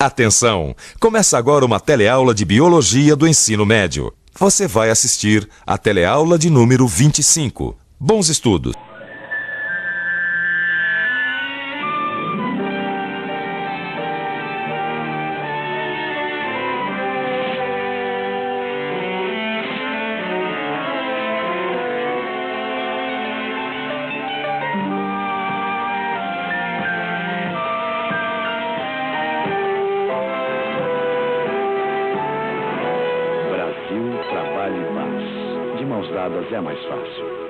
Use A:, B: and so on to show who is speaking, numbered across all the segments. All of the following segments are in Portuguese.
A: Atenção! Começa agora uma teleaula de Biologia do Ensino Médio. Você vai assistir a teleaula de número 25. Bons estudos!
B: Trabalho e paz. De mãos dadas é mais fácil.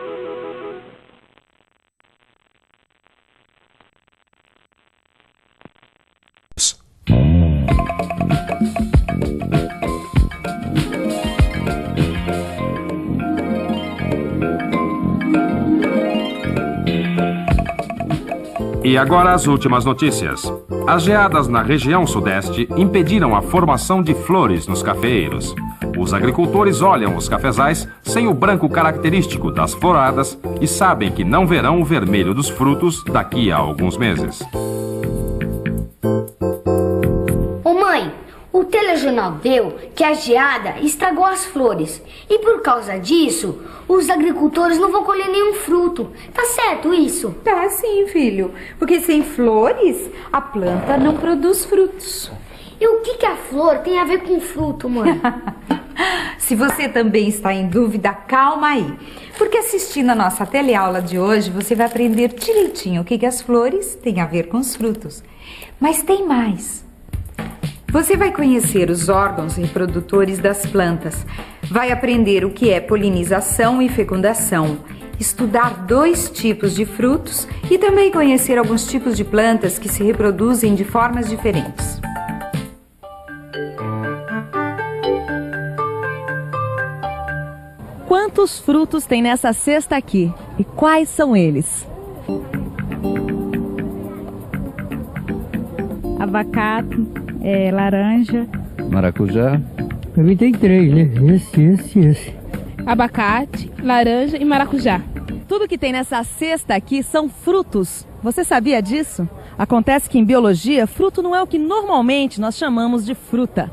C: E agora as últimas notícias. As geadas na região sudeste impediram a formação de flores nos cafeeiros. Os agricultores olham os cafezais sem o branco característico das floradas e sabem que não verão o vermelho dos frutos daqui a alguns meses.
D: Ô mãe, o telejornal deu que a geada estragou as flores e por causa disso os agricultores não vão colher nenhum fruto. Tá certo isso?
E: Tá sim, filho, porque sem flores a planta não produz frutos.
D: E o que a flor tem a ver com fruto, mãe?
E: Se você também está em dúvida, calma aí. Porque assistindo a nossa teleaula de hoje, você vai aprender direitinho o que as flores têm a ver com os frutos. Mas tem mais. Você vai conhecer os órgãos reprodutores das plantas. Vai aprender o que é polinização e fecundação. Estudar 2 tipos de frutos e também conhecer alguns tipos de plantas que se reproduzem de formas diferentes.
F: Quantos frutos tem nessa cesta aqui? E quais são eles?
G: Abacate, laranja.
H: Maracujá.
I: Pra mim tem 3, né? Esse.
G: Abacate, laranja e maracujá.
F: Tudo que tem nessa cesta aqui são frutos. Você sabia disso? Acontece que em biologia, fruto não é o que normalmente nós chamamos de fruta.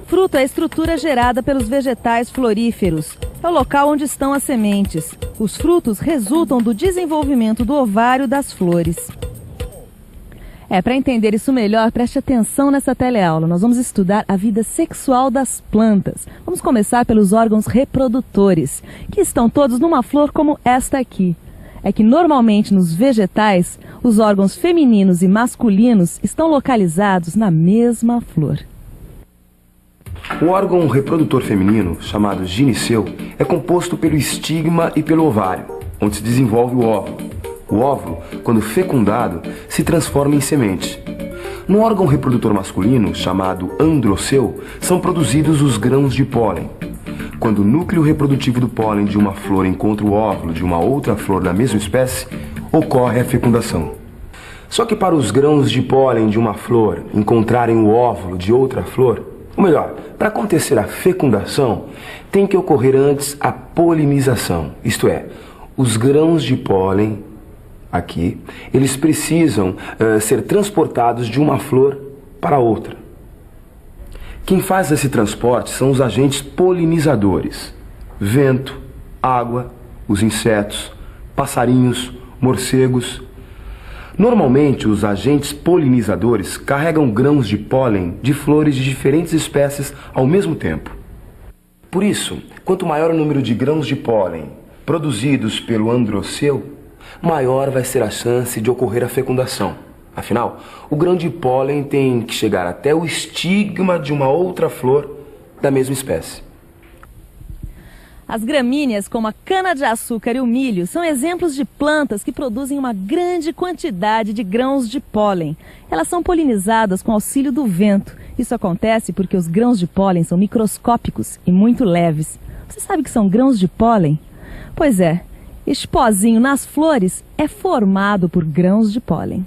F: Fruto é a estrutura gerada pelos vegetais floríferos. É o local onde estão as sementes. Os frutos resultam do desenvolvimento do ovário das flores. Para entender isso melhor, preste atenção nessa teleaula. Nós vamos estudar a vida sexual das plantas. Vamos começar pelos órgãos reprodutores, que estão todos numa flor como esta aqui. É que normalmente nos vegetais, os órgãos femininos e masculinos estão localizados na mesma flor.
J: O órgão reprodutor feminino, chamado gineceu, é composto pelo estigma e pelo ovário, onde se desenvolve o óvulo. O óvulo, quando fecundado, se transforma em semente. No órgão reprodutor masculino, chamado androceu, são produzidos os grãos de pólen. Quando o núcleo reprodutivo do pólen de uma flor encontra o óvulo de uma outra flor da mesma espécie, ocorre a fecundação. Só que para os grãos de pólen de uma flor encontrarem o óvulo de outra flor, ou melhor, para acontecer a fecundação, tem que ocorrer antes a polinização, isto é, os grãos de pólen, aqui, eles precisam ser transportados de uma flor para outra. Quem faz esse transporte são os agentes polinizadores: vento, água, os insetos, passarinhos, morcegos. Normalmente, os agentes polinizadores carregam grãos de pólen de flores de diferentes espécies ao mesmo tempo. Por isso, quanto maior o número de grãos de pólen produzidos pelo androceu, maior vai ser a chance de ocorrer a fecundação. Afinal, o grão de pólen tem que chegar até o estigma de uma outra flor da mesma espécie.
F: As gramíneas, como a cana-de-açúcar e o milho, são exemplos de plantas que produzem uma grande quantidade de grãos de pólen. Elas são polinizadas com auxílio do vento. Isso acontece porque os grãos de pólen são microscópicos e muito leves. Você sabe o que são grãos de pólen? Pois é, este pozinho nas flores é formado por grãos de pólen.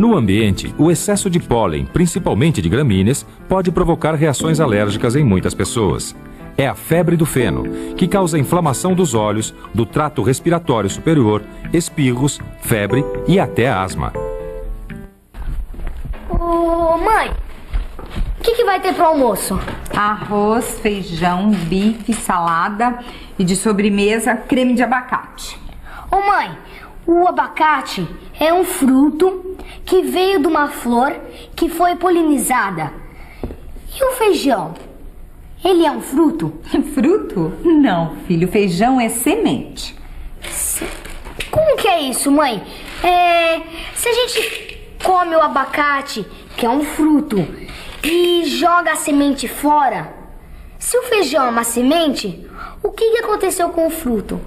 C: No ambiente, o excesso de pólen, principalmente de gramíneas, pode provocar reações alérgicas em muitas pessoas. é a febre do feno, que causa inflamação dos olhos, do trato respiratório superior, espirros, febre e até asma.
D: Ô, mãe, o que vai ter pro almoço?
E: Arroz, feijão, bife, salada e de sobremesa, creme de abacate.
D: Ô, mãe, o abacate é um fruto que veio de uma flor que foi polinizada. E o feijão? Ele é um fruto?
E: Fruto? Não, filho, feijão é semente.
D: Como que é isso, mãe? Se a gente come o abacate, que é um fruto, e joga a semente fora, se o feijão é uma semente, o que aconteceu com o fruto?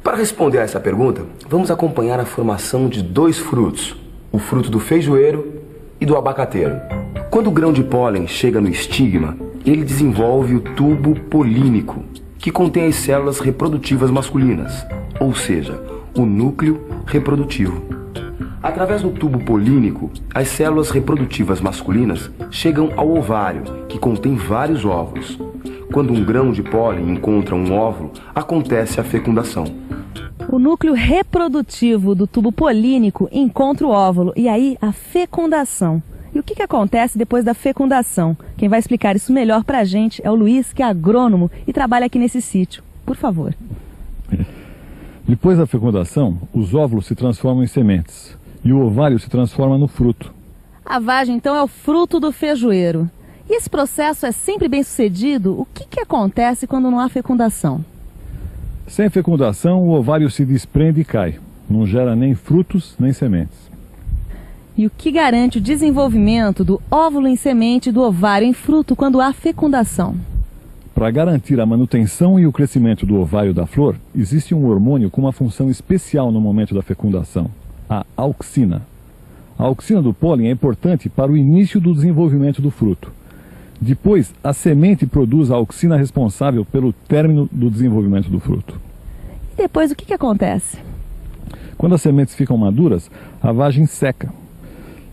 J: Para responder a essa pergunta, vamos acompanhar a formação de dois frutos, o fruto do feijoeiro e do abacateiro. Quando o grão de pólen chega no estigma, ele desenvolve o tubo polínico, que contém as células reprodutivas masculinas, ou seja, o núcleo reprodutivo. Através do tubo polínico, as células reprodutivas masculinas chegam ao ovário, que contém vários óvulos. Quando um grão de pólen encontra um óvulo, acontece a fecundação.
F: O núcleo reprodutivo do tubo polínico encontra o óvulo e aí a fecundação. E o que acontece depois da fecundação? Quem vai explicar isso melhor para a gente é o Luiz, que é agrônomo e trabalha aqui nesse sítio. Por favor.
H: Depois da fecundação, os óvulos se transformam em sementes e o ovário se transforma no fruto.
F: A vagem, então, é o fruto do feijoeiro. E esse processo é sempre bem sucedido? O que acontece quando não há fecundação?
H: Sem fecundação, o ovário se desprende e cai. Não gera nem frutos nem sementes.
F: E o que garante o desenvolvimento do óvulo em semente e do ovário em fruto quando há fecundação?
H: Para garantir a manutenção e o crescimento do ovário da flor, existe um hormônio com uma função especial no momento da fecundação, a auxina. A auxina do pólen é importante para o início do desenvolvimento do fruto. Depois, a semente produz a auxina responsável pelo término do desenvolvimento do fruto.
F: E depois o que acontece?
H: Quando as sementes ficam maduras, a vagem seca.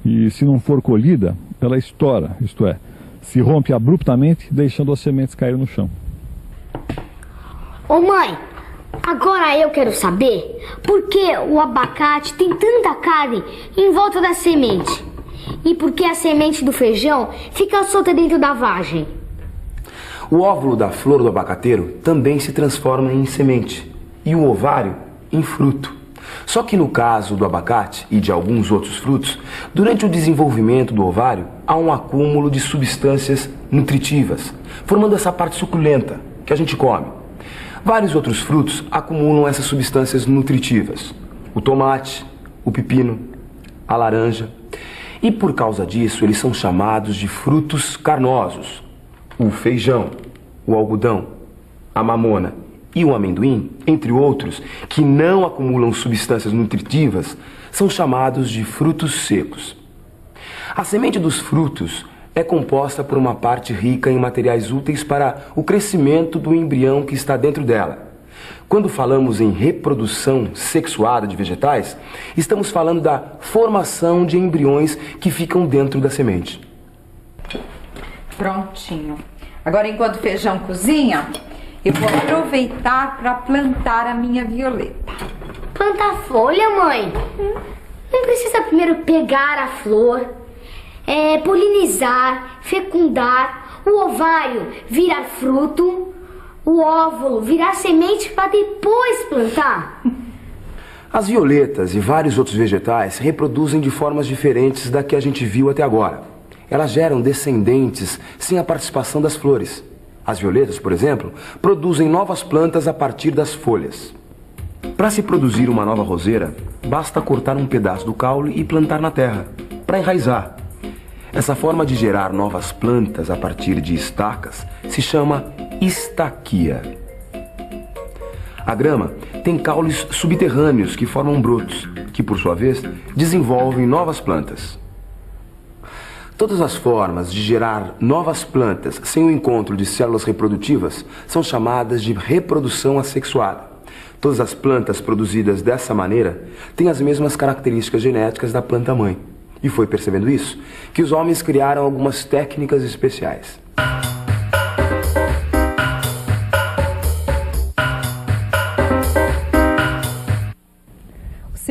H: E se não for colhida, ela estoura, isto é, se rompe abruptamente, deixando as sementes cair no chão.
D: Ô mãe, agora eu quero saber por que o abacate tem tanta carne em volta da semente. E por que a semente do feijão fica solta dentro da vagem?
J: O óvulo da flor do abacateiro também se transforma em semente e o ovário em fruto. Só que no caso do abacate e de alguns outros frutos, durante o desenvolvimento do ovário, há um acúmulo de substâncias nutritivas, formando essa parte suculenta que a gente come. Vários outros frutos acumulam essas substâncias nutritivas. O tomate, o pepino, a laranja. E por causa disso, eles são chamados de frutos carnosos. O feijão, o algodão, a mamona e o amendoim, entre outros, que não acumulam substâncias nutritivas, são chamados de frutos secos. A semente dos frutos é composta por uma parte rica em materiais úteis para o crescimento do embrião que está dentro dela. Quando falamos em reprodução sexuada de vegetais, estamos falando da formação de embriões que ficam dentro da semente.
E: Prontinho. Agora, enquanto o feijão cozinha, eu vou aproveitar para plantar a minha violeta.
D: Plantar folha, mãe? Não precisa primeiro pegar a flor, polinizar, fecundar, o ovário virar fruto, o óvulo virar semente para depois plantar?
J: As violetas e vários outros vegetais se reproduzem de formas diferentes da que a gente viu até agora. Elas geram descendentes sem a participação das flores. As violetas, por exemplo, produzem novas plantas a partir das folhas. Para se produzir uma nova roseira, basta cortar um pedaço do caule e plantar na terra, para enraizar. Essa forma de gerar novas plantas a partir de estacas se chama estaquia. A grama tem caules subterrâneos que formam brotos, que por sua vez desenvolvem novas plantas. Todas as formas de gerar novas plantas sem o encontro de células reprodutivas são chamadas de reprodução assexuada. Todas as plantas produzidas dessa maneira têm as mesmas características genéticas da planta-mãe. E foi percebendo isso que os homens criaram algumas técnicas especiais.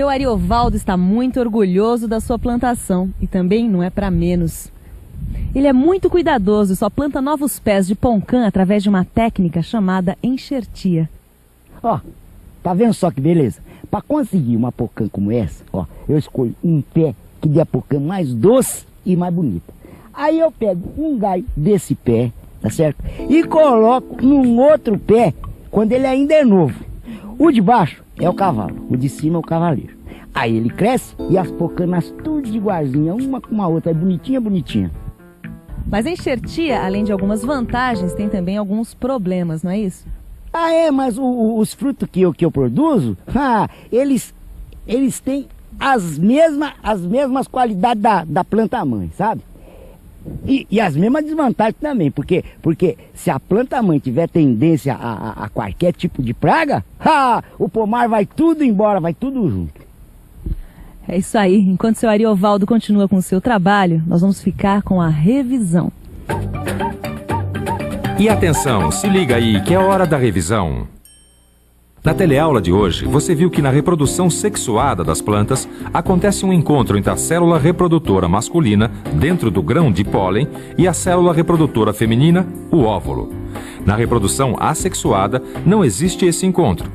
F: Seu Ariovaldo está muito orgulhoso da sua plantação e também não é para menos. Ele é muito cuidadoso e só planta novos pés de poncã através de uma técnica chamada enxertia.
K: Ó, tá vendo só que beleza? Para conseguir uma pocã como essa, ó, eu escolho um pé que dê a pocã mais doce e mais bonita. Aí eu pego um galho desse pé, tá certo? E coloco num outro pé quando ele ainda é novo. O de baixo é o cavalo, o de cima é o cavaleiro. Aí ele cresce e as pocanas tudo igualzinha, uma com a outra, é bonitinha, bonitinha.
F: Mas a enxertia, além de algumas vantagens, tem também alguns problemas, não é isso?
K: Ah, é, mas os frutos que eu produzo, eles têm as mesmas qualidades da planta-mãe, sabe? E as mesmas desvantagens também, porque se a planta-mãe tiver tendência a qualquer tipo de praga, o pomar vai tudo embora, vai tudo junto.
F: É isso aí. Enquanto seu Ariovaldo continua com o seu trabalho, nós vamos ficar com a revisão.
C: E atenção, se liga aí que é hora da revisão. Na teleaula de hoje, você viu que na reprodução sexuada das plantas acontece um encontro entre a célula reprodutora masculina, dentro do grão de pólen, e a célula reprodutora feminina, o óvulo. Na reprodução assexuada, não existe esse encontro.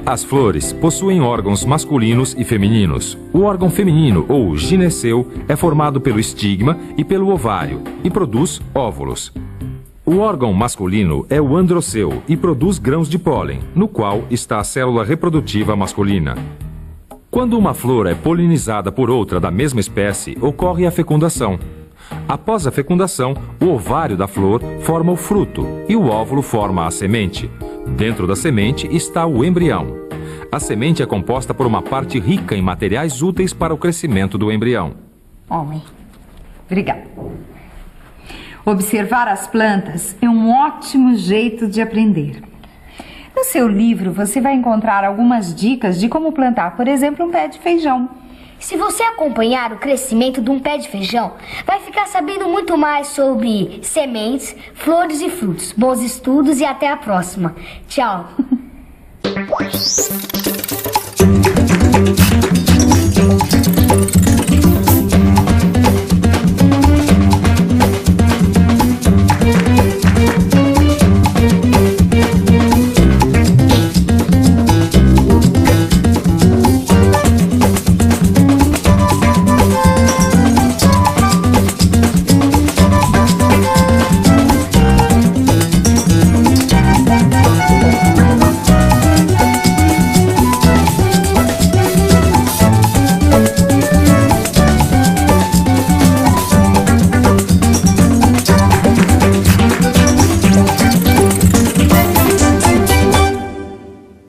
C: As flores possuem órgãos masculinos e femininos. O órgão feminino, ou gineceu, é formado pelo estigma e pelo ovário e produz óvulos. O órgão masculino é o androceu e produz grãos de pólen, no qual está a célula reprodutiva masculina. Quando uma flor é polinizada por outra da mesma espécie, ocorre a fecundação. Após a fecundação, o ovário da flor forma o fruto e o óvulo forma a semente. Dentro da semente está o embrião. A semente é composta por uma parte rica em materiais úteis para o crescimento do embrião.
E: Homem, obrigada. Observar as plantas é um ótimo jeito de aprender. No seu livro, você vai encontrar algumas dicas de como plantar, por exemplo, um pé de feijão.
D: Se você acompanhar o crescimento de um pé de feijão, vai ficar sabendo muito mais sobre sementes, flores e frutos. Bons estudos e até a próxima. Tchau.